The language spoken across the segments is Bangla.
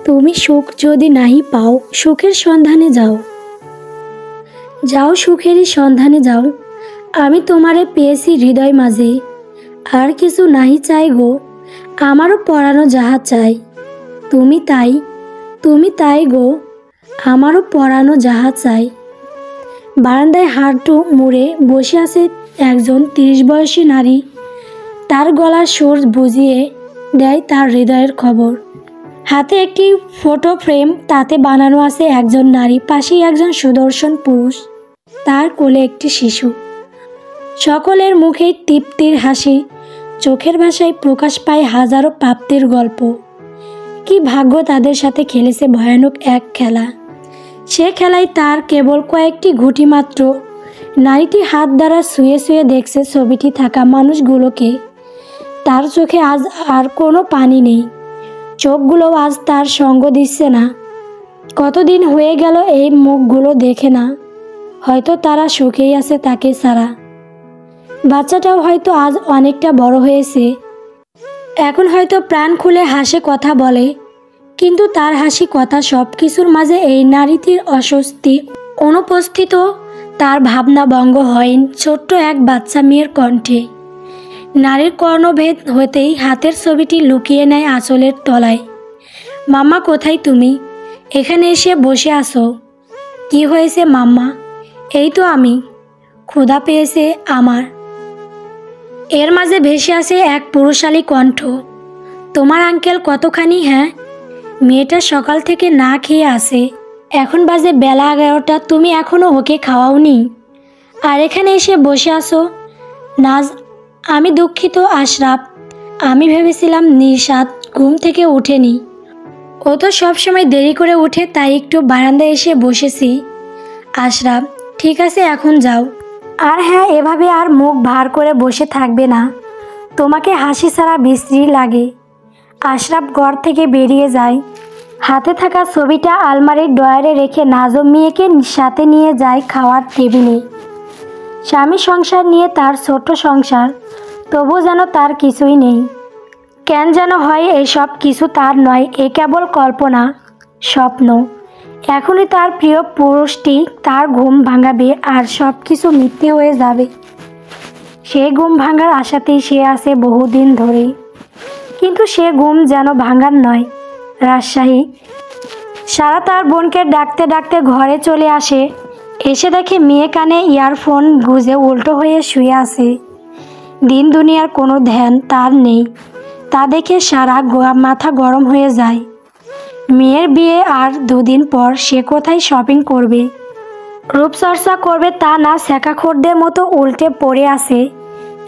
তুমি সুখ যদি নাহি পাও, সুখের সন্ধানে যাও। যাও সুখেরই সন্ধানে যাও। আমি তোমারে পেয়েছি হৃদয় মাঝে, আর কিছু নাহি চাই গো, আমারও পরানো যাহা চাই। তুমি তাই গো, আমারও পরানো যাহা চাই। বারান্দায় হাঁটু মুড়ে বসে আছে একজন 30 বয়সী নারী। তার গলার সুর বুঝিয়ে দেয় তার হৃদয়ের খবর। হাতে একটি ফটো ফ্রেম, তাতে বানানো আছে একজন নারী, পাশেই একজন সুদর্শন পুরুষ, তার কোলে একটি শিশু। সকলের মুখেই তৃপ্তির হাসি, চোখের ভাষায় প্রকাশ পায় হাজারো প্রাপ্তির গল্প। কি ভাগ্য তাদের সাথে খেলেছে ভয়ানক এক খেলা। সে খেলায় তার কেবল কয়েকটি ঘুঁটি মাত্র। নারীটি হাত দ্বারা শুয়ে শুয়ে দেখছে ছবিটি থাকা মানুষগুলোকে। তার চোখে আজ আর কোনো পানি নেই, চোখগুলো আজ তার সঙ্গ দিচ্ছে না। কতদিন হয়ে গেল এই মুখগুলো দেখে না, হয়তো তারা সুখেই আছে তাকে ছাড়া। বাচ্চাটাও হয়তো আজ অনেকটা বড় হয়েছে, এখন হয়তো প্রাণ খুলে হাসে, কথা বলে। কিন্তু তার হাসি কথা সব কিছুর মাঝে এই নারীটির অস্বস্তি অনুপস্থিত। তার ভাবনা ভঙ্গ হয় ছোট্ট এক বাচ্চা মেয়ের কণ্ঠে। নারীর কর্ণভেদ হতেই হাতের ছবিটি লুকিয়ে নেয় আঁচলের তলায়। মাম্মা, কোথায় তুমি? এখানে এসে বসে আছো? কি হয়েছে মাম্মা? এই তো আমি। ক্ষুধা পেয়েছে আমার। এর মাঝে ভেসে আসে এক পুরুষালী কণ্ঠ। তোমার আঙ্কেল কতখানি? হ্যাঁ, মেয়েটা সকাল থেকে না খেয়ে আসে, এখন বাজে বেলা 11টা, তুমি এখনও ওকে খাওয়াওনি, আর এখানে এসে বসে আসো? নাজ, আমি দুঃখিত আশরাফ, আমি ভেবেছিলাম নিশাত ঘুম থেকে ওঠেনি। ও তো সবসময় দেরি করে ওঠে, তাই একটু বারান্দায় এসে বসেছি। আশরাফ, ঠিক আছে, এখন যাও। আর হ্যাঁ, এভাবে আর মুখ ভার করে বসে থাকবে না, তোমাকে হাসি ছাড়া বিশ্রী লাগে। আশরাফ ঘর থেকে বেরিয়ে যায়। হাতে থাকা ছবিটা আলমারির ড্রয়ারে রেখে নাজম মেয়েকে সাথে নিয়ে যায় খাওয়ার টেবিলে। স্বামী সংসার নিয়ে তার ছোট্ট সংসার, তবু যেন তার কিছুই নেই। কেন যেন হয় এসব কিছু তার নয়, এ কেবল কল্পনা, স্বপ্ন। এখনই তার প্রিয় পুরুষটি তার ঘুম ভাঙাবে, আর সব কিছু মিথ্যে হয়ে যাবে। সেই ঘুম ভাঙার আশাতেই সে আছে বহুদিন ধরেই, কিন্তু সে ঘুম যেন ভাঙার নয়। রাজশাহী। সারা তার বোনকে ডাকতে ডাকতে ঘরে চলে আসে। এসে দেখে মেয়ে কানে ইয়ারফোন গুঁজে উল্টো হয়ে শুয়ে আছে। দিন দুনিয়ার কোনো ধ্যান তার নেই। তা দেখে সারা মাথা গরম হয়ে যায়। মেয়ের বিয়ে আর 2 দিন পর, সে কোথায় শপিং করবে, রূপচর্চা করবে তা না, শেখাখোরদের মতো উল্টে পড়ে আছে।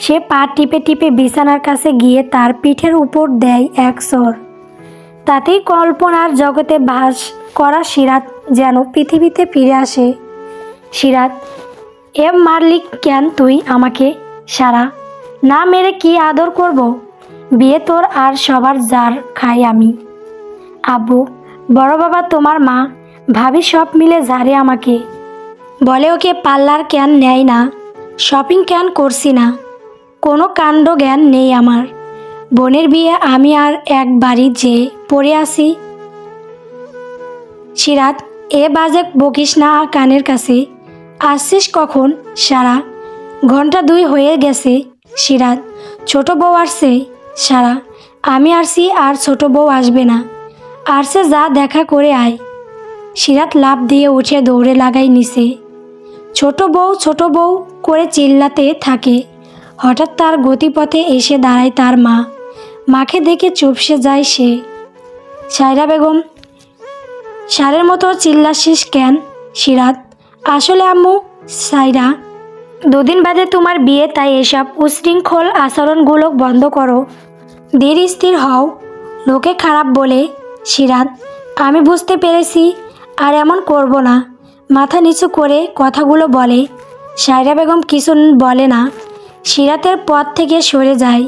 সে পা টিপে টিপে বিছানার কাছে গিয়ে তার পিঠের উপর দেয় এক চড়। তাতেই কল্পনার জগতে বাস করা সিরাত যেন পৃথিবীতে ফিরে আসে। সিরাত, মারলি কেন তুই আমাকে? সারা, না মেরে কি আদর করব? বিয়ে তোর আর সবার জার খাই আমি। আব্বু, বড় বাবা, তোমার মা, ভাবি সব মিলে ঝাড়ে আমাকে, বলে ওকে পার্লার কেন নেয় না, শপিং কেন করছি না। কোনো কাণ্ড জ্ঞান নেই আমার। বোনের বিয়ে আমি আর এক বাড়ি যে পড়ে আসি। সিরাত, বাজে বকিস না কানের কাছে। আসছিস কখন? সারা, ঘন্টা 2 হয়ে গেছে। সিরাত, ছোট বউ আসছে। সারা, আমি আসছি, আর ছোট বউ আসবে না। আসছে, যা দেখা করে আয়। সিরাত লাফ দিয়ে উঠে দৌড়ে লাগাই নিচে। ছোট বউ করে চিল্লাতে থাকে। হঠাৎ তার গতিপথে এসে দাঁড়ায় তার মা। মাকে দেখে চুপসে যায় সে। সায়রা বেগম, সারের মতো চিল্লাচ্ছিস কেন? সিরাত, আসলে আম্মু, সায়রা, 2 দিন বাদে তোমার বিয়ে, তাই এসব উশৃঙ্খল আচরণগুলো বন্ধ করো, ধীর স্থির হও, লোকে খারাপ বলে। সিরাত, আমি বুঝতে পেরেছি, আর এমন করব না। মাথা নিচু করে কথাগুলো বলে। সায়রা বেগম কিছু বলে না, সিরাতের পথ থেকে সরে যায়।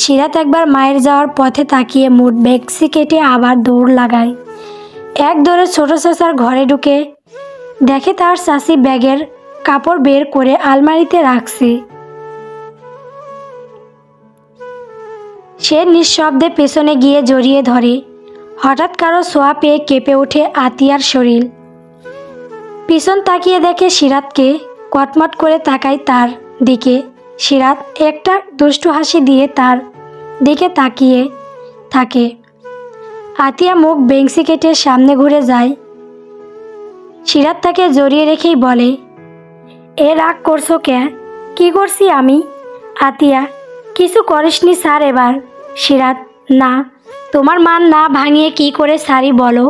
সিরাত একবার মায়ের যাওয়ার পথে তাকিয়ে মুড ব্যাগসি কেটে আবার দৌড় লাগায়। এক দৌড়ে ছোট চাচার ঘরে ঢুকে দেখে তার চাচি ব্যাগের কাপড় বের করে আলমারিতে রাখছে। সে নিঃশব্দে পেছনে গিয়ে জড়িয়ে ধরে। হঠাৎ কারো ছোঁয়া পেয়ে কেঁপে ওঠে আতিয়ার শরীর। পিছন তাকিয়ে দেখে সিরাতকে, কটমট করে তাকায় তার দিকে। সিরাত একটা দুষ্টু হাসি দিয়ে তার দিকে তাকিয়ে থাকে। আতিয়া মুখ বেংসি কেটে সামনে ঘুরে যায়। সিরাত তাকে জড়িয়ে রেখেই বলে, এ রাগ করছো কে? কি করছি আমি? আতিয়া, কিছু করিসনি স্যার এবার। সিরাত, না, তোমার মান না ভাঙিয়ে কি করে সারি বলো?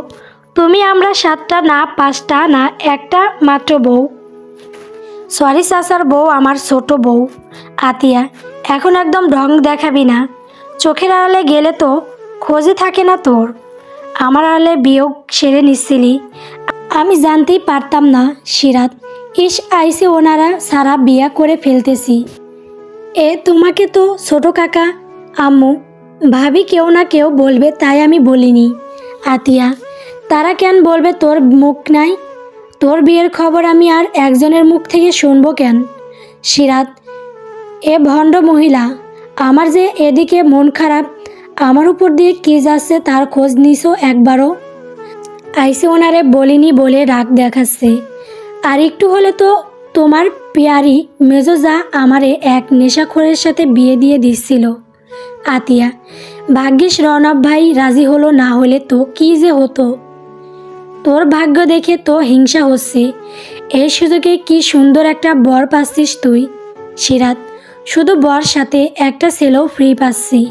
তুমি আমরা 7টা না 5টা না একটা মাত্র বউ। সরি চাচার বউ, আমার ছোট বউ। আতিয়া, এখন একদম ঢং দেখাবি না। চোখের আড়ালে গেলে তো খোঁজে থাকে না তোর। আমার আড়ালে বিয়োগ সেরে নিচ্ছিলি, আমি জানতেই পারতাম না। সিরাত, ইস আইসে ওনারা সারা বিয়া করে ফেলতেছি। তোমাকে তো ছোট কাকা, আম্মু, ভাবি কেউ না কেউ বলবে, তাই আমি বলিনি। আতিয়া, তারা কেন বলবে? তোর মুখ নাই? তোর বিয়ের খবর আমি আর একজনের মুখ থেকে শুনবো কেন? সিরাত, ভণ্ড মহিলা, আমার যে এদিকে মন খারাপ, আমার উপর দিয়ে কি যাচ্ছে তার খোঁজ নিছো একবারও? আইসে ওনারে বলিনি বলে রাগ দেখাচ্ছে। আর একটু হলে তো তোমার পেয়ারি মেজোজা আমারে এক নেশাখোরের সাথে বিয়ে দিয়ে দিচ্ছিল। আতিয়া, ভাগ্যিস রণব ভাই রাজি হলো, না হলে তো কি যে হতো। তোর ভাগ্য দেখে তো হিংসা হচ্ছে। এই সুযোগে কি সুন্দর একটা বর পাচ্ছিস তুই। সিরাত, শুধু বর সাথে একটা ছেলেও ফ্রি পাচ্ছি,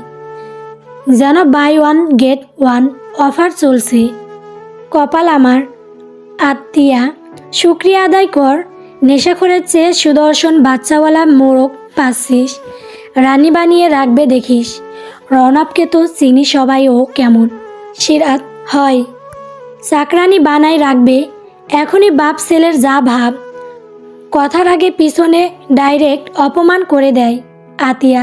যেন বাই 1 গেট 1 অফার চলছে। কপাল আমার। আতিয়া, শুক্রিয়া আদায় কর। নেশাখোরের চেয়ে সুদর্শন বাচ্চাওয়ালা মোরগ পাচ্ছিস, রানী বানিয়ে রাখবে দেখিস। রণবকে তো চিনি সবাই, ও কেমন। সিরাত, হয় চাকরানি বানাই রাখবে। এখনই বাপ ছেলের যা ভাব, কথার আগে পিছনে ডাইরেক্ট অপমান করে দেয়। আতিয়া,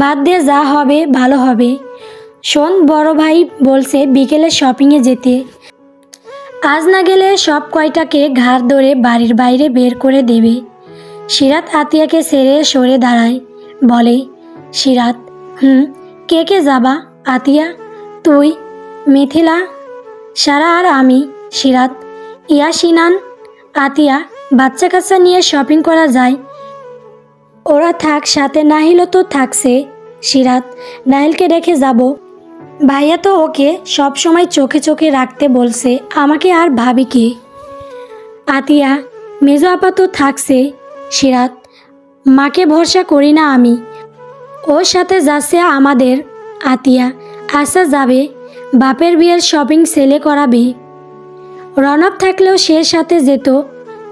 বাদ দে, যা হবে ভালো হবে। শোন, বড় ভাই বলছে বিকেলে শপিংয়ে যেতে। আজ না গেলে সব কয়টাকে ঘাড় ধরে বাড়ির বাইরে বের করে দেবে। সিরাত আতিয়াকে ছেড়ে সরে দাঁড়ায়, বলে, সিরাত, কে কে যাবা? আতিয়া, তুই, মিথিলা, সারা আর আমি। সিরাত, ইয়াসিনান। আতিয়া, বাচ্চা কাচ্চা নিয়ে শপিং করা যায়? ওরা থাক সাথে, নাহিলও তো থাকছে। সিরাত, নাহিলকে রেখে যাব? ভাইয়া তো ওকে সব সময় চোখে চোখে রাখতে বলছে, আমাকে আর ভাবি কি। আতিয়া, মেজো আপা তো থাকছে। সিরাত, মাকে ভরসা করি না আমি, ওর সাথে যাচ্ছে আমাদের। আতিয়া, আচ্ছা যাবে, বাপের বিয়ের শপিং ছেলে করাবি। রণব থাকলেও সে সাথে যেত,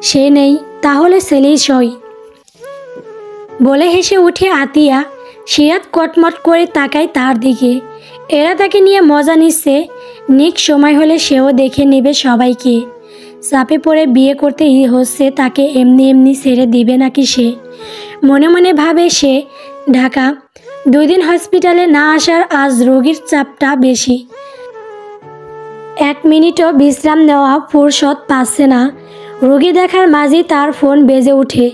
সে নেই, তাহলে ছেলেই সই। বলে হেসে উঠে আতিয়া। সিরাত কটমট করে তাকায় তার দিকে। এরা তাকে নিয়ে মজা নিচ্ছে। নিক সময় হলে সেও দেখে নেবে সবাইকে। চাপে পড়ে বিয়ে করতে হচ্ছে তাকে, এমনি এমনি ছেড়ে দিবে নাকি সে? মনে মনে ভাবে সে। ঢাকা 2 দিন হসপিটালে না আসার আজ রোগীর চাপটা বেশি। 1 মিনিটও বিশ্রাম নেওয়া ফুরসত পাচ্ছে না। রোগী দেখার মাঝেই তার ফোন বেজে ওঠে।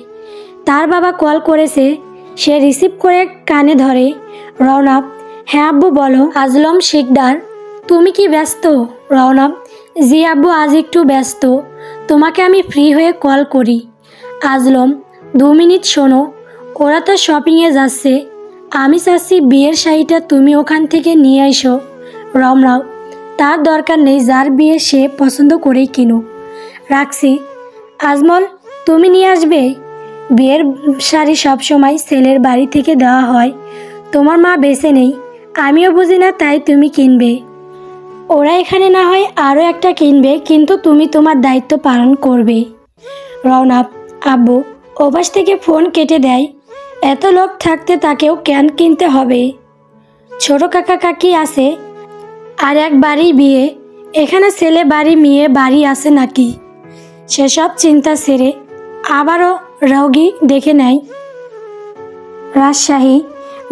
তার বাবা কল করেছে। সে রিসিভ করে কানে ধরে। রওনক, হ্যাঁ আব্বু বলো। আজলম শিকদার, তুমি কি ব্যস্ত? রওনক, জি আব্বু, আজ একটু ব্যস্ত, তোমাকে আমি ফ্রি হয়ে কল করি। আজলম, 2 মিনিট শোনো, ওরা তো শপিংয়ে যাচ্ছে, আমি চাচ্ছি বিয়ের শাড়িটা তুমি ওখান থেকে নিয়ে এসো। রমরাও, তার দরকার নেই, যার বিয়ে সে পছন্দ করেই কিনুক। রাখছি। আজমল, তুমি নিয়ে আসবে? বিয়ের শাড়ি সবসময় ছেলের বাড়ি থেকে দেওয়া হয়, তোমার মা বেঁচে নেই, আমিও বুঝি না, তাই তুমি কিনবে। ওরা এখানে না হয় আরও একটা কিনবে, কিন্তু তুমি তোমার দায়িত্ব পালন করবে। রওনক, আব্বু ওপাশ থেকে ফোন কেটে দেয়। এত লোক থাকতে তাকেও কেন কিনতে হবে? ছোট কাকা কাকি আছে, আর এক বাড়ি বিয়ে, এখানে ছেলে বাড়ি মেয়ে বাড়ি আছে নাকি? সেসব চিন্তা ছেড়ে আবারও রোগী দেখে নেয়। রাজশাহী,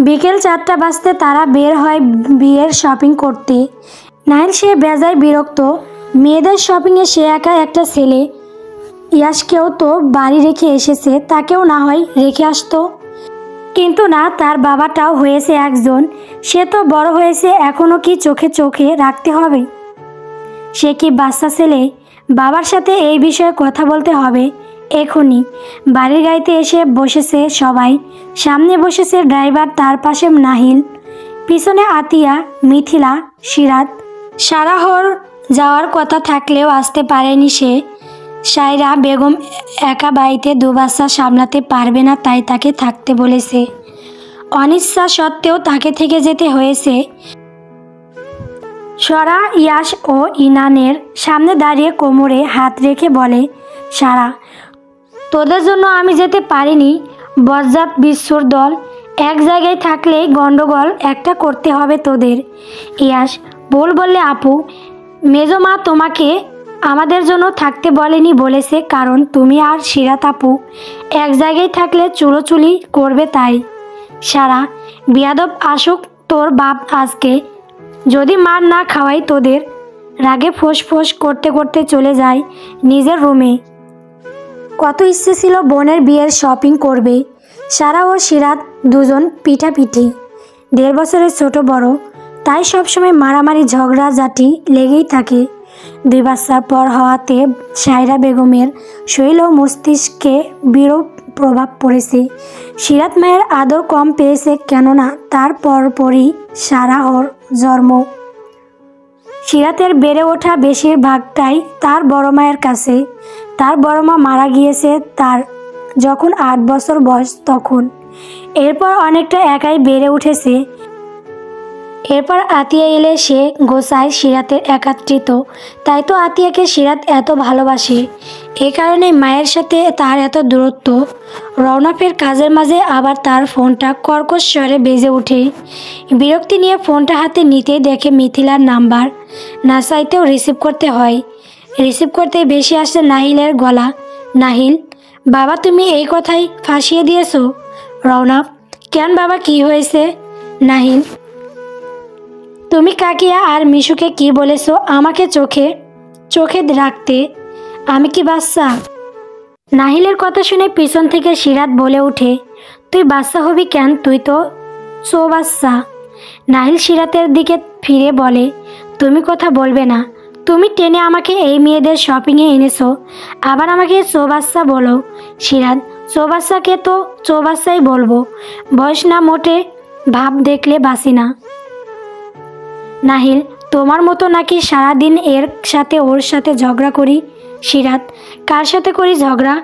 বিকেল 4টা বাজতে তারা বের হয় বিয়ের শপিং করতে। নাইল সে বেজায় বিরক্ত। মেয়েদের শপিংয়ে সে একা একটা ছেলে। ইয়াসকেও তো বাড়ি রেখে এসেছে, তাকেও না হয় রেখে আসতো, কিন্তু না, তার বাবাটাও হয়েছে একজন, সে তো বড় হয়েছে, এখনও কি চোখে চোখে রাখতে হবে? সে কি বাচ্চা ছেলে? বাবার সাথে এই বিষয়ে কথা বলতে হবে এখনই। বাড়ির গাড়িতে এসে বসেছে সবাই। সামনে বসেছে ড্রাইভার, তার পাশে নাহিল, পিছনে আতিয়া, মিথিলা, সিরাত। সারাহর যাওয়ার কথা থাকলেও আসতে পারেনি সে। সায়রা বেগম একা বাড়িতে 2 বাচ্চা সামলাতে পারবে না, তাই তাকে থাকতে বলেছে। অনিচ্ছা সত্ত্বেও তাকে থেকে যেতে হয়েছে। সরা ইয়াস ও ইনানের সামনে দাঁড়িয়ে কোমরে হাত রেখে বলে, সারা, তোদের জন্য আমি যেতে পারিনি। বজ্জাত বিশ্বর দল, এক জায়গায় থাকলেই গন্ডগোল একটা করতে হবে তোদের। ইয়াস বল বললে, আপু, মেজো মা তোমাকে আমাদের জন্য থাকতে বলেনি, বলেছে কারণ তুমি আর সিরাত আপু এক জায়গায় থাকলে চুলোচুলি করবে তাই। সারা, বিয়াদব আসুক তোর বাপ আজকে, যদি মার না খাওয়াই তোদের। রাগে ফোঁস করতে করতে চলে যায় নিজের রুমে। কত ইচ্ছে ছিল বোনের বিয়ের শপিং করবে। সারা ও সিরাত দুজন পিঠাপিঠি, 1.5 বছরের ছোট বড়, তাই সবসময় মারামারি ঝগড়াঝাটি লেগেই থাকে। 2 বাচ্চার পর হওয়াতে সায়রা বেগমের শরীর ও মস্তিষ্কে বিরূপ প্রভাব পড়েছে। সিরাত মায়ের আদর কম পেয়েছে, কেননা তার পরপরই সারাহর জন্ম। সিরাতের বেড়ে ওঠা বেশিরভাগটাই তার বড় মায়ের কাছে। তার বড় মা মারা গিয়েছে তার যখন 8 বছর বয়স তখন। এরপর অনেকটা একাই বেড়ে উঠেছে। এরপর আতিয়া এলে সে গোছায় সিরাতের একাত্রিত, তাই তো আতিয়াকে সিরাত এত ভালোবাসে। এ কারণে মায়ের সাথে তার এত দূরত্ব। রৌনকের কাজের মাঝে আবার তার ফোনটা কর্কশ স্বরে বেজে ওঠে। বিরক্তি নিয়ে ফোনটা হাতে নিতেই দেখে মিথিলার নাম্বার। না চাইতেও রিসিভ করতে হয়। রিসিভ করতে বেশি আসছে নাহিলের গলা। নাহিল, বাবা তুমি এই কথাই ফাঁসিয়ে দিয়েছো? রৌনক, কেন বাবা, কি হয়েছে? নাহিল, তুমি কাকিয়া আর মিশুকে কি বলেছো আমাকে চোখে রাখতে? আমি কি বাচ্চা? নাহিলের কথা শুনে পিছন থেকে সিরাত বলে ওঠে, তুই বাচ্চা হবি কেন? তুই তো বাচ্চা। নাহিল সিরাতের দিকে ফিরে বলে, তুমি কথা বলবে না? তুমি টেনে আমাকে এই মেয়েদের শপিংয়ে এনেছো, আবার আমাকে বাচ্চা বলো? সিরাত, বাচ্চাকে তো বাচ্চাই বলবো, বয়স না মোটে, ভাব দেখলে বাসি না। নাহিল, তোমার মতো নাকি সারাদিন এর সাথে ওর সাথে ঝগড়া করি? সিরাত, কার সাথে করি ঝগড়া?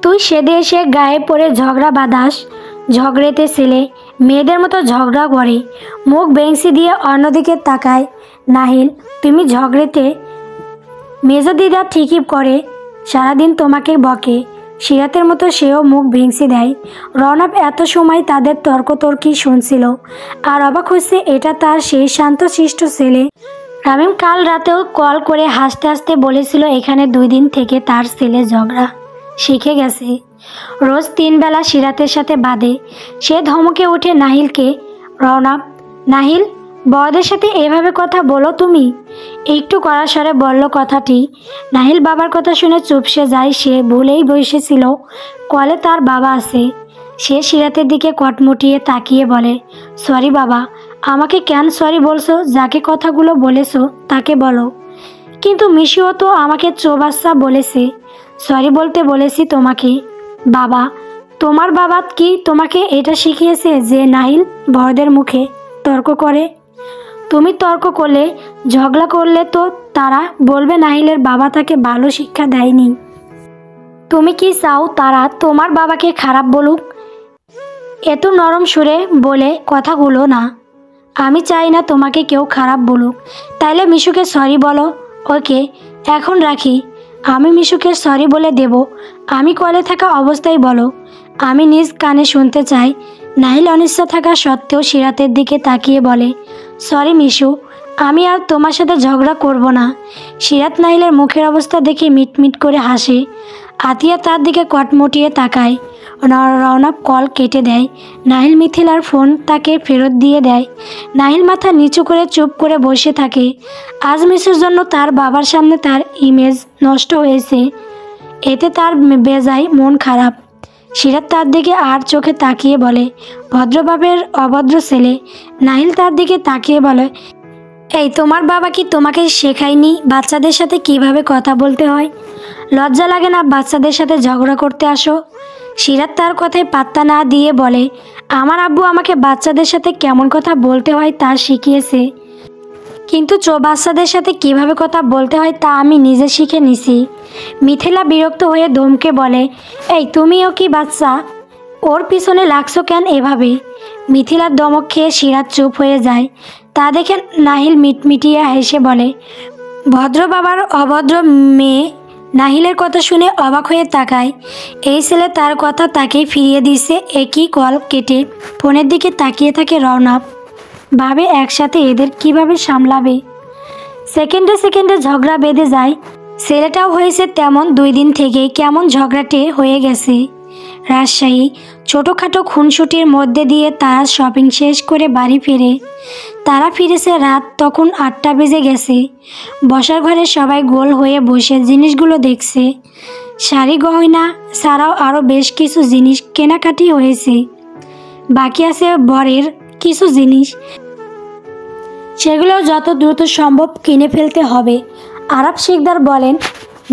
তুই সেদে এসে গায়ে পড়ে ঝগড়া বাঁধাস। ঝগড়েতে ছেলে মেয়েদের মতো ঝগড়া করে। মুখ বেংসি দিয়ে অন্যদিকে তাকায়। নাহিল, তুমি ঝগড়েতে? মেজো দিদা ঠিকই করে, সারাদিন তোমাকে বকে। সিরাতের মতো সেও মুখ ভেঙচি দেয়। রৌনক এত সময় তাদের তর্কতর্কি শুনছিল আর অবাক হচ্ছে, এটা তার সেই শান্তশিষ্ট ছেলে। রামিম কাল রাতেও কল করে হাসতে হাসতে বলেছিল এখানে 2 দিন থেকে তার ছেলে ঝগড়া শিখে গেছে। রোজ 3 বেলা সিরাতের সাথে বাঁধে। সে ধমকে ওঠে নাহিলকে। রৌনক, নাহিল, বড়দের সাথে এভাবে কথা বলো তুমি? একটু কড়া স্বরে বলল কথাটি। নাহিল বাবার কথা শুনে চুপসে যায়। সে ভুলেই বসেছিল কলে তার বাবা আছে। সে সিরাতের দিকে কটমুটিয়ে তাকিয়ে বলে, সরি বাবা। আমাকে কেন সরি বলছো? যাকে কথাগুলো বলেছো তাকে বলো। কিন্তু মিশুও তো আমাকে বাচ্চা বলেছে। সরি বলতে বলেছি তোমাকে। বাবা, তোমার বাবা কি তোমাকে এটা শিখিয়েছে যে নাহিল বড়দের মুখে তর্ক করে? তুমি তর্ক করলে, ঝগড়া করলে তো তারা বলবে নাহিলের বাবা তাকে ভালো শিক্ষা দেয়নি। তুমি কি চাও তারা তোমার বাবাকে খারাপ বলুক? এত নরম সুরে বলে কথাগুলো না। আমি চাই না তোমাকে কেউ খারাপ বলুক। তাইলে মিশুকে সরি বলো। ওকে, এখন রাখি। আমি মিশুকে সরি বলে দেব। আমি কলে থাকা অবস্থায় বলো। আমি নিজ কানে শুনতে চাই। নাহিল অনিচ্ছা থাকা সত্ত্বেও সিরাতের দিকে তাকিয়ে বলে, সরি মিশু, আমি আর তোমার সাথে ঝগড়া করব না। সিরাত নাহিলের মুখের অবস্থা দেখে মিটমিট করে হাসে। আতিয়া তার দিকে কটমটিয়ে তাকায়। রৌনক কল কেটে দেয়। নাহিল মিথিলার ফোন তাকে ফেরত দিয়ে দেয়। নাহিল মাথা নিচু করে চুপ করে বসে থাকে। আজ মিশুর জন্য তার বাবার সামনে তার ইমেজ নষ্ট হয়েছে, এতে তার বেজায় মন খারাপ। সিরাত তার দিকে আর চোখে তাকিয়ে বলে, ভদ্রভাবের অভদ্র ছেলে। নাহিল তার দিকে তাকিয়ে বলে, এই তোমার বাবা কি তোমাকে শেখায়নি বাচ্চাদের সাথে কিভাবে কথা বলতে হয়? লজ্জা লাগে না বাচ্চাদের সাথে ঝগড়া করতে আসো? সিরাত তার কথায় পাত্তা না দিয়ে বলে, আমার আব্বু আমাকে বাচ্চাদের সাথে কেমন কথা বলতে হয় তা শিখিয়েছে, কিন্তু বাচ্চাদের সাথে কিভাবে কথা বলতে হয় তা আমি নিজে শিখে নিছি। মিথিলা বিরক্ত হয়ে ধমকে বলে, এই তুমিও কি বাচ্চা? ওর পিছনে লাগছো কেন এভাবে? মিথিলার ধমক খেয়ে সিরাত চুপ হয়ে যায়। তা দেখে নাহিল মিটমিটিয়ে হেসে বলে, ভদ্র বাবার অভদ্র মেয়ে। নাহিলের কথা শুনে অবাক হয়ে তাকায়। এই ছেলে তার কথা তাকেই ফিরিয়ে দিছে। একই কল কেটে ফোনের দিকে তাকিয়ে থাকে রওনাক। ভাবে একসাথে এদের কিভাবে সামলাবে। সেকেন্ডে সেকেন্ডে ঝগড়া বেঁধে যায়। ছেলেটাও হয়েছে তেমন, 2 দিন থেকেই কেমন ঝগড়াটে হয়ে গেছে। রাজশাহী ছোটোখাটো খুনসুটির মধ্যে দিয়ে তারা শপিং শেষ করে বাড়ি ফেরে। তারা ফিরেছে রাত তখন 8টা বেজে গেছে। বসার ঘরে সবাই গোল হয়ে বসে জিনিসগুলো দেখছে। শাড়ি গয়না ছাড়াও আরও বেশ কিছু জিনিস কেনাকাটি হয়েছে। বাকি আছে বরের কিছু জিনিস, সেগুলো যত দ্রুত সম্ভব কিনে ফেলতে হবে। আরব শিকদার বলেন,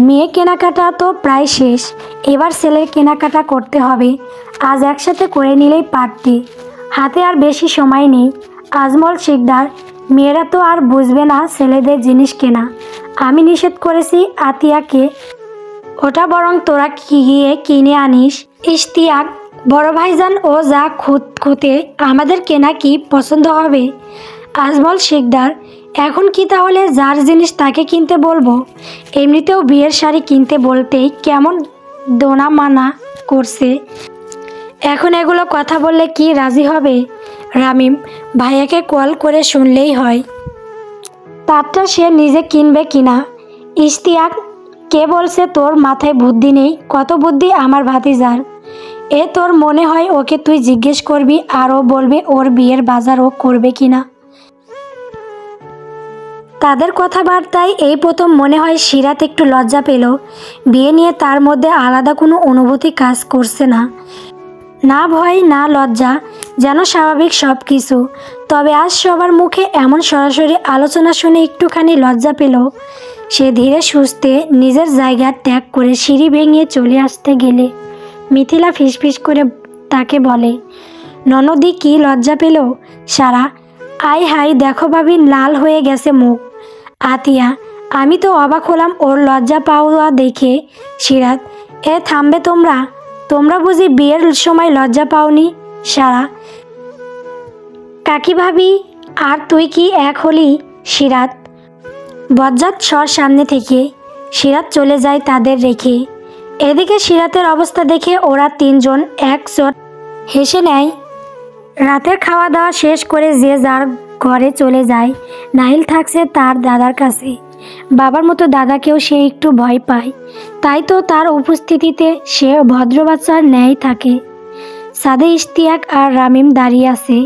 মেয়ে কেনাকাটা তো প্রায় শেষ, এবার ছেলের কেনাকাটা করতে হবে। আজ একসাথে করে নিলেই পারতি, হাতে আর বেশি সময় নেই। আজমল শিকদার, মেয়েরা তো আর বুঝবে না ছেলেদের জিনিস কেনা। আমি নিষেধ করেছি আতিয়াকে, ওটা বরং তোরা গিয়ে কিনে আনিস। ইশতিয়াক, বড় ভাইজান ও যা খুঁতে আমাদের কেনা কি পছন্দ হবে? আজমল শিকদার, এখন কি তাহলে যার জিনিস তাকে কিনতে বলবো? এমনিতেও বিয়ের শাড়ি কিনতে বলতেই কেমন দোনা মানা করছে, এখন এগুলো কথা বললে কি রাজি হবে? রামিম, ভাইয়াকে কল করে শুনলেই হয়, তারটা সে নিজে কিনবে কিনা। ইশতিয়াক, কে বলছে তোর মাথায় বুদ্ধি নেই? কত বুদ্ধি আমার ভাতিজার। তোর মনে হয় ওকে তুই জিজ্ঞেস করবি আর ও বলবে ওর বিয়ের বাজার ও করবে কিনা? তাদের কথাবার্তায় এই প্রথম মনে হয় সিরাত একটু লজ্জা পেল। বিয়ে নিয়ে তার মধ্যে আলাদা কোনো অনুভূতি কাজ করছে না, না ভয় না লজ্জা, যেন স্বাভাবিক সব কিছু। তবে আজ সবার মুখে এমন সরাসরি আলোচনা শুনে একটুখানি লজ্জা পেল। সে ধীরে সুস্থে নিজের জায়গা ত্যাগ করে সিঁড়ি ভেঙে চলে আসতে গেলে মিথিলা ফিসফিস করে তাকে বলে, ননদি কি লজ্জা পেল? সারা, আয় হাই দেখো ভাবি, লাল হয়ে গেছে মুখ। আতিয়া, আমি তো অবাক হলাম ওর লজ্জা পাওয়া দেখে। সিরাত, থামবে তোমরা? তোমরা বুঝি বিয়ের সময় লজ্জা পাওনি? সারা, কাকি ভাবি আর তুই কি এক হলি? সিরাত, বজ্জাত সর সামনে থেকে। সিরাত চলে যায় তাদের রেখে। এদিকে সিরাতের অবস্থা দেখে ওরা 3 জন একজোট হেসে নেয়। রাতের খাওয়া দাওয়া শেষ করে যে যার ঘরে চলে যায়। নাহিল থাকছে তার দাদার কাছে। বাবার মতো দাদাকেও সে একটু ভয় পায়, তাই তো তার উপস্থিতিতে সে ভদ্র বাচ্চার ন্যায় থাকে। সাদে ইশতিয়াক আর রামিম দাঁড়িয়ে আছে,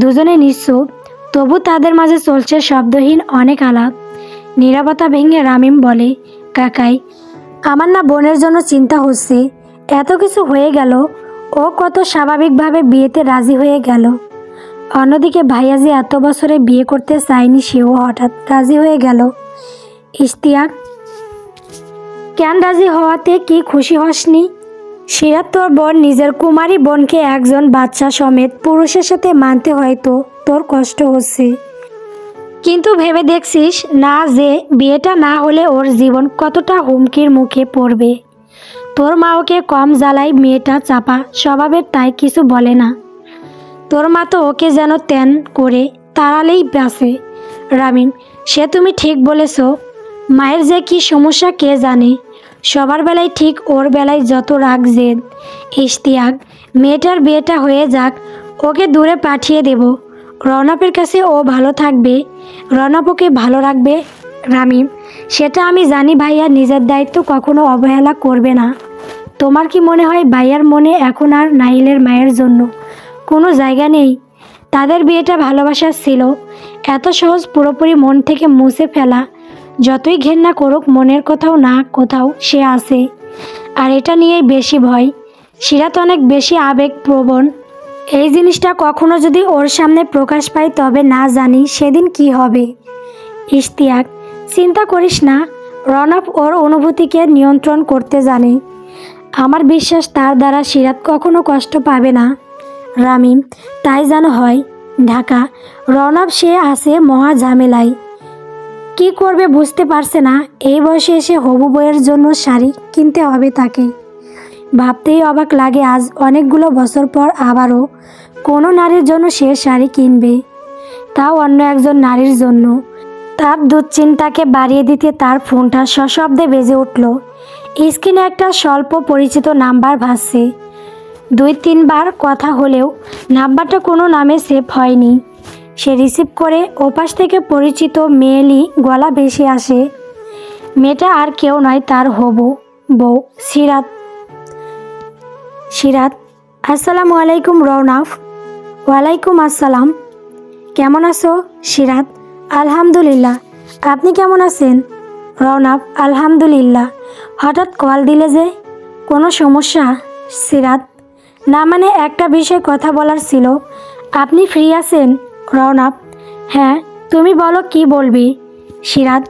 দুজনে নিশ্চুপ, তবু তাদের মাঝে চলছে শব্দহীন অনেক আলাপ। নীরবতা ভেঙে রামিম বলে, কাকাই, আমার না বোনের জন্য চিন্তা হচ্ছে। এত কিছু হয়ে গেল, ও কত স্বাভাবিকভাবে বিয়েতে রাজি হয়ে গেল। অন্যদিকে ভাইয়া যে এত বছরে বিয়ে করতে চায়নি সেও হঠাৎ রাজি হয়ে গেল। ইশতিয়াক, কেন রাজি হওয়াতে কি খুশি হসনি? সিরাত, তোর বোন নিজের কুমারী বোনকে একজন বাচ্চা সমেত পুরুষের সাথে মানতে হয়তো তোর কষ্ট হচ্ছে, কিন্তু ভেবে দেখছিস না যে বিয়েটা না হলে ওর জীবন কতটা হুমকির মুখে পড়বে? তোর মা ওকে কম জ্বালায়, মেয়েটা চাপা স্বভাবের, তাই কিছু বলে না। তোর মা তো ওকে যেন তেন করে তাড়ালেই বাসে। রামিম, সে তুমি ঠিক বলেছ, মায়ের যে কি সমস্যা কে জানে। সবার বেলায় ঠিক, ওর বেলায় যত রাগ জেদ। ইশতিয়াক, মেয়েটার বিয়েটা হয়ে যাক, ওকে দূরে পাঠিয়ে দেব। রৌনকের কাছে ও ভালো থাকবে, রৌনক ওকে ভালো রাখবে। রামিম, সেটা আমি জানি ভাইয়া নিজের দায়িত্ব কখনো অবহেলা করবে না। তোমার কি মনে হয় ভাইয়ার মনে এখন আর নাহিলের মায়ের জন্য কোনো জায়গা নেই? তাদের বিয়েটা ভালোবাসার ছিল, এত সহজ পুরোপুরি মন থেকে মুছে ফেলা। যতই ঘেন্না করুক, মনের কোথাও না কোথাও সে আছে, আর এটা নিয়েই বেশি ভয়। সিরাত অনেক বেশি আবেগপ্রবণ। এই জিনিসটা কখনো যদি ওর সামনে প্রকাশ পায় তবে না জানি সেদিন কি হবে। ইশতিয়াক, চিন্তা করিস না, রনব ওর অনুভূতিকে নিয়ন্ত্রণ করতে জানে। আমার বিশ্বাস তার দ্বারা সিরাত কখনো কষ্ট পাবে না। রামিম, তাই যেন হয়। ঢাকা, রনব সে আছে মহা ঝামেলায়। কি করবে বুঝতে পারছে না। এই বয়সে এসে হবু বইয়ের জন্য শাড়ি কিনতে হবে তাকে। ভাবতেই অবাক লাগে আজ অনেকগুলো বছর পর আবারও কোনো নারীর জন্য সে শাড়ি কিনবে, তাও অন্য একজন নারীর জন্য। তার দুশ্চিন্তাকে বাড়িয়ে দিতে তার ফোনটা সশব্দে বেজে উঠল। স্ক্রিনে একটা স্বল্প পরিচিত নাম্বার ভাসছে। 2-3 বার কথা হলেও নাম্বারটা কোনো নামে সেভ হয়নি। সে রিসিভ করে ওপাশ থেকে পরিচিত মেয়েলি গলা ভেসে আসে। মেয়েটা আর কেউ নয়, তার হবু বউ সিরাত। সিরাত, আসসালামু আলাইকুম রৌনক। ওয়ালাইকুম আসসালাম। কেমন আছো? সিরাত, আলহামদুলিল্লাহ। আপনি কেমন আছেন? রৌনক, আলহামদুলিল্লাহ। হঠাৎ কল দিলে যে, কোনো সমস্যা? সিরাত, না মানে একটা বিষয় কথা বলার ছিল। আপনি ফ্রি আছেন? রৌনক, হ্যাঁ, তুমি বলো কি বলবি। সিরাত,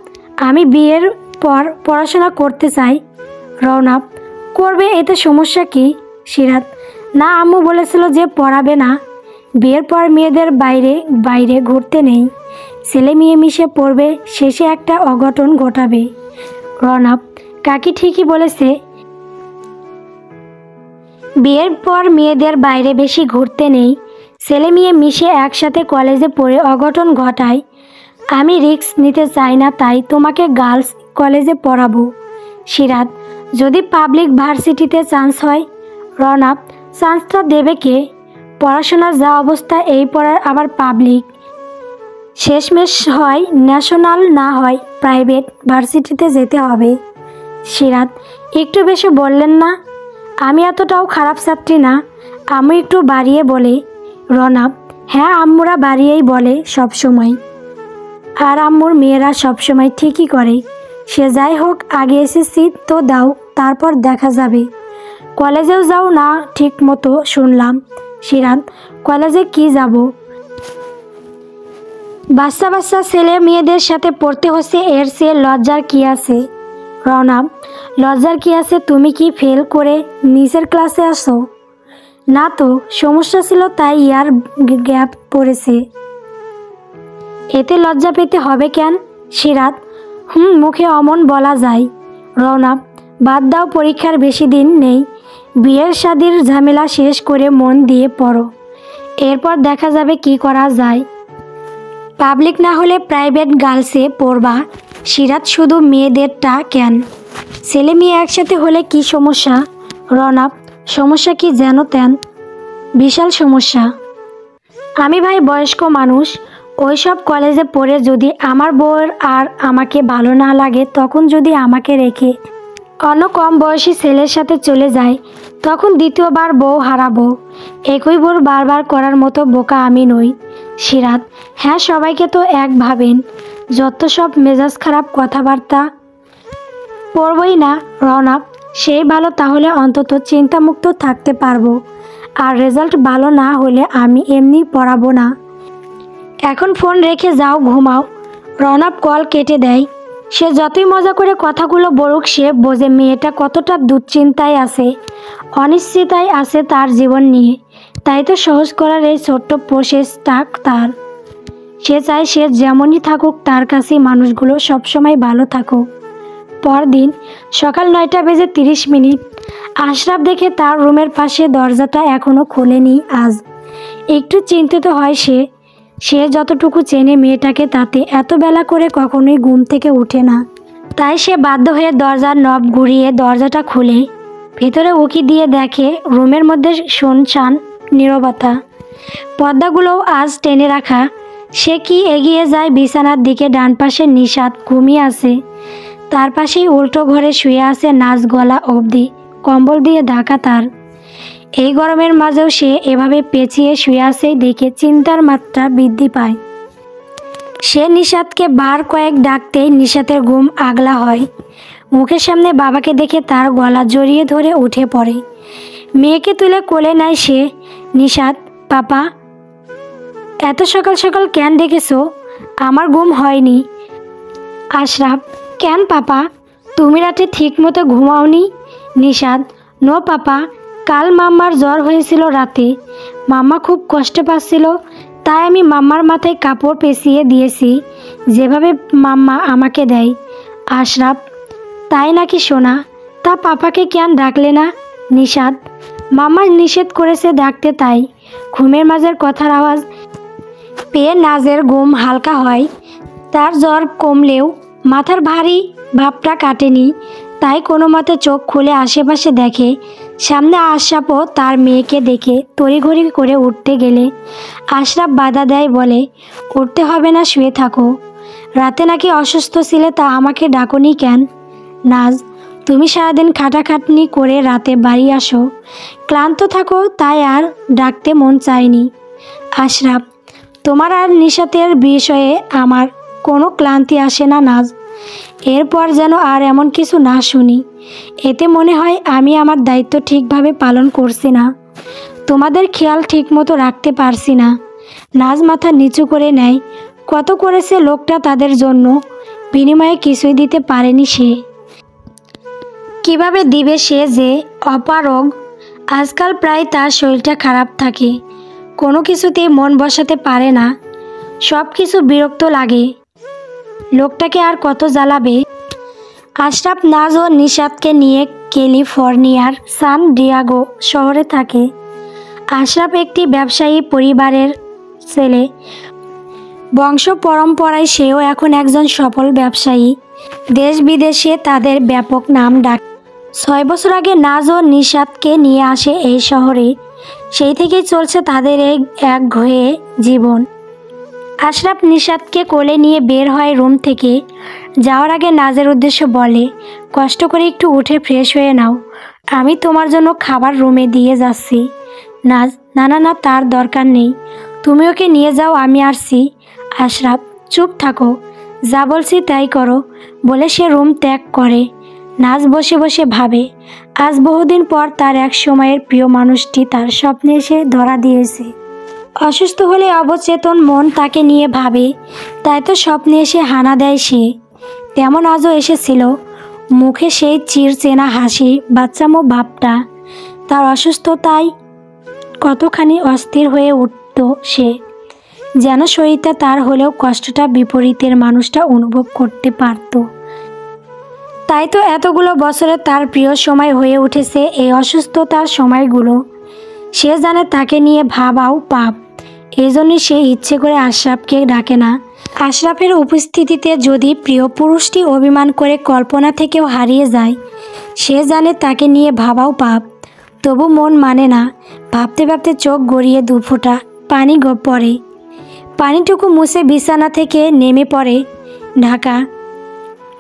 আমি বিয়ের পর পড়াশোনা করতে চাই। রৌনক, করবে, এতে সমস্যা কি? সিরাত, না, আম্মু বলেছিল যে পড়াবে না। বিয়ের পর মেয়েদের বাইরে বাইরে ঘুরতে নেই। ছেলে মেয়ে মিশে পড়বে, শেষে একটা অঘটন ঘটাবে। রৌনক, কাকি ঠিকই বলেছে। বিয়ের পর মেয়েদের বাইরে বেশি ঘুরতে নেই। ছেলে মেয়ে মিশে একসাথে কলেজে পড়ে অঘটন ঘটায়। আমি রিস্ক নিতে চাই না, তাই তোমাকে গার্লস কলেজে পড়াবো। সিরাত, যদি পাবলিক ভার্সিটিতে চান্স হয়? রৌনক, চান্সটা দেবে কে? পড়াশোনার যা অবস্থা, এই পড়ার আবার পাবলিক। শেষমেশ হয় ন্যাশনাল, না হয় প্রাইভেট ভার্সিটিতে যেতে হবে। সিরাত, একটু বেশি বললেন না? আমি এতটাও খারাপ ছাত্রী না। আম্মু একটু বাড়িয়ে বলে। রৌনক, হ্যাঁ, আম্মুরা বাড়িয়েই বলে সব সময়। আর আম্মুর মেয়েরা সবসময় ঠিকই করে। সে যাই হোক, আগে এসেছি তো দাও, তারপর দেখা যাবে। কলেজেও যাও না ঠিক মতো শুনলাম। সিরাত, কলেজে কি যাব? বাচ্চা বাচ্চা ছেলে মেয়েদের সাথে পড়তে হচ্ছে, এর চেয়ে লজ্জার কি আছে? রৌনক, লজ্জার কি আছে? তুমি কি ফেল করে নিচের ক্লাসে আসো? না তো, সমস্যা ছিল তাই ইয়ার গ্যাপ পড়েছে। এতে লজ্জা পেতে হবে কেন? সিরাত, মুখে অমন বলা যায়। রৌনক, বাদ দাও, পরীক্ষার বেশি দিন নেই। বিয়ের শাদির ঝামেলা শেষ করে মন দিয়ে পড়ো, এরপর দেখা যাবে কি করা যায়। পাবলিক না হলে প্রাইভেট গার্লসে পড়বা। সিরাত, শুধু মেয়েদেরটা কেন, ছেলে মেয়ে একসাথে হলে কি সমস্যা? রৌনক, সমস্যা কি যেন তেন? বিশাল সমস্যা। আমি ভাই বয়স্ক মানুষ, ওইসব কলেজে পড়ে যদি আমার বউয়ের আর আমাকে ভালো না লাগে, তখন যদি আমাকে রেখে অন্য কম বয়সী ছেলের সাথে চলে যায়, তখন দ্বিতীয়বার বউ হারাবো। একই ভুল বারবার করার মতো বোকা আমি নই। সিরাত, হ্যাঁ, সবাইকে তো এক ভাবেন। যত সব মেজাজ খারাপ কথাবার্তা। পড়বই না। রৌনক, সেই ভালো, তাহলে অন্তত চিন্তামুক্ত থাকতে পারবো। আর রেজাল্ট ভালো না হলে আমি এমনি পড়াবো না। এখন ফোন রেখে যাও, ঘুমাও। রৌনক কল কেটে দেয়। সে যতই মজা করে কথাগুলো বলুক, সে বোঝে মেয়েটা কতটা দুশ্চিন্তায় আছে, অনিশ্চিতায় আছে তার জীবন নিয়ে। তাই তো সহজ করার এই ছোট্ট প্রসেসটা তার। সে চায় সে যেমনই থাকুক, তার কাছেই মানুষগুলো সবসময় ভালো থাকুক। পরদিন সকাল 9:30। আশরাফ দেখে তার রুমের পাশে দরজাটা এখনও খোলেনি। আজ একটু চিন্তিত হয় সে। সে যতটুকু চেনে মেয়েটাকে, তাতে এত বেলা করে কখনোই ঘুম থেকে ওঠে না। তাই সে বাধ্য হয়ে দরজার নব ঘুরিয়ে দরজাটা খুলে ভেতরে উকি দিয়ে দেখে রুমের মধ্যে শুনশান নীরবতা। পর্দাগুলোও আজ টেনে রাখা। সে কি এগিয়ে যায় বিছানার দিকে। ডান পাশে নিশাত ঘুমিয়ে আছে, তার পাশেই উল্টো ঘরে শুয়ে আছে নাচ, গলা অবধি কম্বল দিয়ে ঢাকা তার। এই গরমের মাঝেও সে এভাবে পেঁচিয়ে শুয়ে আছে দেখে চিন্তার মাত্রা বৃদ্ধি পায়। সে নিশাতকে বার কয়েক ডাকতেই নিশাতের ঘুম আগলা হয়। মুখের সামনে বাবাকে দেখে তার গলা জড়িয়ে ধরে উঠে পড়ে। মেয়েকে তুলে কোলে নেয় সে। নিশাত, পাপা, এত সকাল সকাল কেন ডেকেছো? আমার ঘুম হয়নি। আশরাফ, কেন পাপা, তুমি রাতে ঠিক মতো ঘুমাওনি? নিশাদ, নো পাপা, কাল মাম্মার জ্বর হয়েছিল রাতে, মাম্মা খুব কষ্ট পাচ্ছিল, তাই আমি মাম্মার মাথায় কাপড় পেঁচিয়ে দিয়েছি যেভাবে মাম্মা আমাকে দেয়। আশরাফ, তাই নাকি সোনা? তা পাপাকে কেন ডাকলে না? নিশাদ, মাম্মা নিষেধ করেছে ডাকতে, তাই ঘুমের মাঝের কথার আওয়াজ পেয়ে নাজের ঘুম হালকা হয়। তার জ্বর কমলেও মাথার ভারী ভাবটা কাটেনি, তাই কোনো মতে চোখ খুলে আশেপাশে দেখে সামনে আশরাফও তার মেয়েকে দেখে তড়িঘড়ি করে উঠতে গেলে আশরাফ বাধা দেয়, বলে, উঠতে হবে না, শুয়ে থাকো। রাতে নাকি অসুস্থ ছিলে, তা আমাকে ডাকোনি কেন? নাজ, তুমি সারাদিন খাটাখাটনি করে রাতে বাড়ি আসো, ক্লান্ত থাকো, তাই আর ডাকতে মন চায়নি। আশরাফ, তোমার আর নিশাতের বিষয়ে আমার কোনো ক্লান্তি আসে না নাজ। এরপর যেন আর এমন কিছু না শুনি, এতে মনে হয় আমি আমার দায়িত্ব ঠিকভাবে পালন করছি না, তোমাদের খেয়াল ঠিকমতো রাখতে পারছি না। নাজ মাথা নিচু করে নেয়। কত করেছে লোকটা তাদের জন্য, বিনিময়ে কিছুই দিতে পারেনি সে। কিভাবে দিবে সে যে অপারগ। আজকাল প্রায় তার শরীরটা খারাপ থাকে, কোনো কিছুতেই মন বসাতে পারে না, সব কিছু বিরক্ত লাগে। লোকটাকে আর কত জ্বালাবে। আশরাফ নাজ ও নিশাদকে নিয়ে ক্যালিফোর্নিয়ার সান ডিয়েগো শহরে থাকে। আশরাফ একটি ব্যবসায়ী পরিবারের ছেলে, বংশ পরম্পরায় সেও এখন একজন সফল ব্যবসায়ী, দেশ বিদেশে তাদের ব্যাপক নাম ডাক। 6 বছর আগে নাজ ও নিশাদকে নিয়ে আসে এই শহরে, সেই থেকেই চলছে তাদের এই একঘেয়ে জীবন। আশরাফ নিশাদকে কোলে নিয়ে বের হয় রুম থেকে। যাওয়ার আগে নাজের উদ্দেশ্য বলে, কষ্ট করে একটু উঠে ফ্রেশ হয়ে নাও, আমি তোমার জন্য খাবার রুমে দিয়ে যাচ্ছি। নাজ, না না না, তার দরকার নেই, তুমি ওকে নিয়ে যাও, আমি আসছি। আশরাফ, চুপ থাকো, যা বলছি তাই করো, বলে সে রুম ত্যাগ করে। নাজ বসে বসে ভাবে, আজ বহুদিন পর তার এক সময়ের প্রিয় মানুষটি তার স্বপ্নে এসে ধরা দিয়েছে। অসুস্থ হলে অবচেতন মন তাকে নিয়ে ভাবে, তাই তো স্বপ্নে এসে হানা দেয় সে। তেমন আজও এসেছিল, মুখে সেই চিরচেনা হাসি, বাচ্চামো ভাবটা। তার অসুস্থতায় কতখানি অস্থির হয়ে উঠত সে, যেন শরীরটা তার হলেও কষ্টটা বিপরীতের মানুষটা অনুভব করতে পারত। তাই তো এতগুলো বছরে তার প্রিয় সময় হয়ে উঠেছে এই অসুস্থতার সময়গুলো। সে জানে তাকে নিয়ে ভাবাও পাপ, এজন্যই সে ইচ্ছে করে আশরাফকে ডাকে না। আশরাফের উপস্থিতিতে যদি প্রিয় পুরুষটি অভিমান করে কল্পনা থেকেও হারিয়ে যায়, সে জানে তাকে নিয়ে ভাবাও পাপ, তবু মন মানে না। ভাবতে ভাবতে চোখ গড়িয়ে 2 ফোঁটা পানি পড়ে। পানিটুকু মুছে বিছানা থেকে নেমে পড়ে ঢাকা।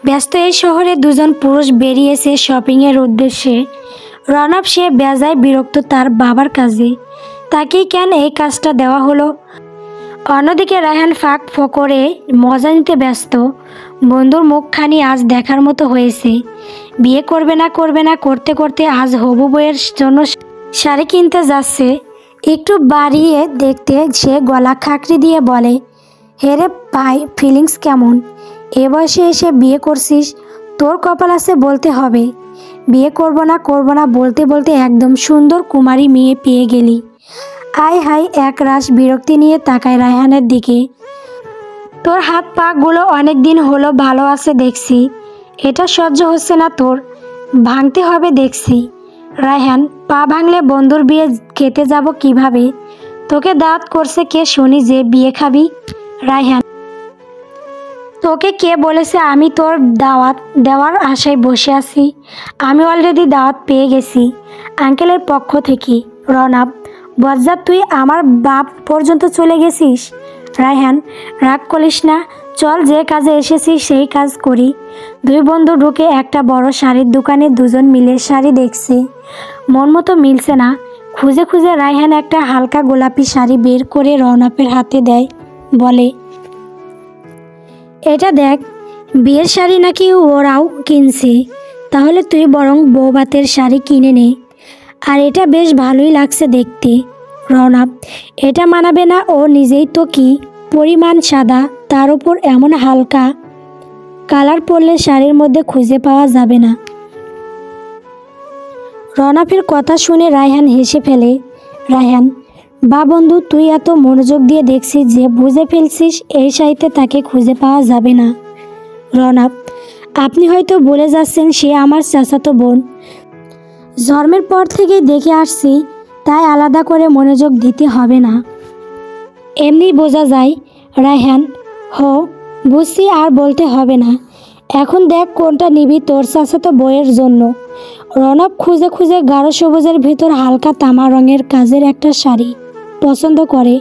ব্যস্ত এই শহরে 2 জন পুরুষ বেরিয়েছে শপিংয়ের উদ্দেশ্যে। রনব, সে বেজায় বিরক্ত তার বাবার কাজে, তাকেই কেন এই কাজটা দেওয়া হলো। অন্যদিকে রায়হান ফাঁক ফোকরে মজা নিতে ব্যস্ত। বন্ধুর মুখখানি আজ দেখার মতো হয়েছে। বিয়ে করবে না করতে করতে আজ হবু বউয়ের জন্য শাড়ি কিনতে যাচ্ছে। একটু বাড়িয়ে দেখতে সে গলা খাকড়ি দিয়ে বলে, হেরে ভাই, ফিলিংস কেমন? এ বয়সে এসে বিয়ে করছিস, তোর কপাল আছে বলতে হবে। বিয়ে করব না বলতে বলতে একদম সুন্দর কুমারী মেয়ে পেয়ে গেলি। আয় হাই, এক রাশ বিরক্তি নিয়ে তাকায় রায়হানের দিকে। তোর হাত পাগুলো অনেক দিন হলো ভালো আছে দেখছি, এটা সহ্য হচ্ছে না তোর, ভাঙতে হবে দেখছি। রায়হান, পা ভাঙলে বন্ধুর বিয়ে খেতে যাব কিভাবে? তোকে দাওয়াত করছে কে শুনি যে বিয়ে খাবি? রায়হান, তোকে কে বলেছে আমি তোর দাওয়াত দেওয়ার আশায় বসে আছি? আমি অলরেডি দাওয়াত পেয়ে গেছি আঙ্কেলের পক্ষ থেকে। রনব, বজ্জাত, তুই আমার বাপ পর্যন্ত চলে গেছিস? রায়হান, রাগ করিস না, চল যে কাজে এসেছিস সেই কাজ করি। 2 বন্ধু ঢুকে একটা বড় শাড়ির দোকানে 2 জন মিলে শাড়ি দেখছে। মন মতো মিলছে না, খুঁজে খুঁজে রায়হান একটা হালকা গোলাপি শাড়ি বের করে রনবের হাতে দেয়, বলে, এটা দেখ, বিয়ের শাড়ি নাকি ওরাও কিনছে, তাহলে তুই বরং বৌভাতের শাড়ি কিনে নে। আর এটা বেশ ভালোই লাগছে দেখতে। রনব, এটা মানাবে না, ও নিজেই তো কি পরিমাণ সাদা, তার উপর এমন হালকা কালার পরলে শাড়ির মধ্যে খুঁজে পাওয়া যাবে না। রনকের কথা শুনে রায়হান হেসে ফেলে। রায়হান, বা বন্ধু, তুই এত মনোযোগ দিয়ে দেখছিস যে বুঝে ফেলছিস এই শাড়িতে তাকে খুঁজে পাওয়া যাবে না। রনক, আপনি হয়তো বলে যাচ্ছেন সে আমার চাচাতো বোন। জন্মের পর থেকেই দেখে আসছি, তাই আলাদা করে মনোযোগ দিতে হবে না, এমনি বোঝা যায়। রায়হান, বুঝছি, আর বলতে হবে না। এখন দেখ কোনটা নিবি তোর চাচাতো বইয়ের জন্য। রনক খুঁজে খুঁজে গাঢ় সবুজের ভিতর হালকা তামা রঙের কাজের একটা শাড়ি পছন্দ করে,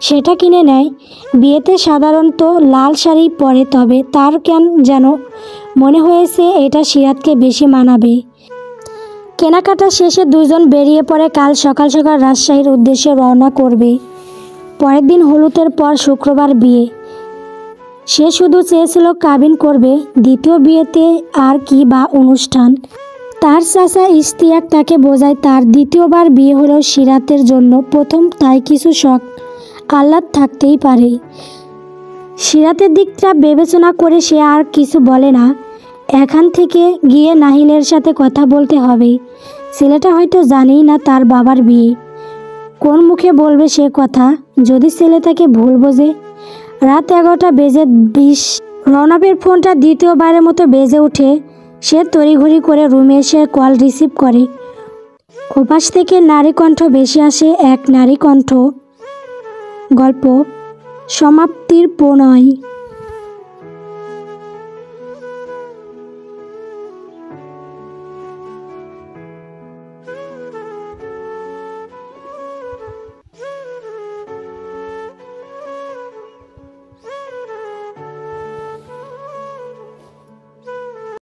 সেটা কিনে নেয়। বিয়েতে সাধারণত লাল শাড়ি পরে, তবে তার কেন যেন মনে হয়েছে এটা সিরাতকে বেশি মানাবে। কেনাকাটা শেষে দুজন বেরিয়ে পড়ে কাল সকাল সকাল রাজশাহীর উদ্দেশ্যে রওনা করবে। পরের দিন হলুদের পর শুক্রবার বিয়ে। সে শুধু চেয়েছিল কাবিন করবে, দ্বিতীয় বিয়েতে আর কি বা অনুষ্ঠান। তার চাচা ইশতিয়াক তাকে বোঝায় তার দ্বিতীয়বার বিয়ে হলেও সিরাতের জন্য প্রথম, তাই কিছু শখ আহ্লাদ থাকতেই পারে। সিরাতের দিকটা বিবেচনা করে সে আর কিছু বলে না। এখান থেকে গিয়ে নাহিলের সাথে কথা বলতে হবে। ছেলেটা হয়তো জানেই না তার বাবার বিয়ে, কোন মুখে বলবে সে কথা যদি ছেলে তাকে ভুল বোঝে। রাত 11:20। রনকের ফোনটা দ্বিতীয়বারের মতো বেজে ওঠে। সে তড়িঘড়ি করে রুমে এসে কল রিসিভ করে। ওপাশ থেকে নারী কণ্ঠ ভেসে আসে, এক নারী কণ্ঠ। গল্প সমাপ্তির প্রণয়।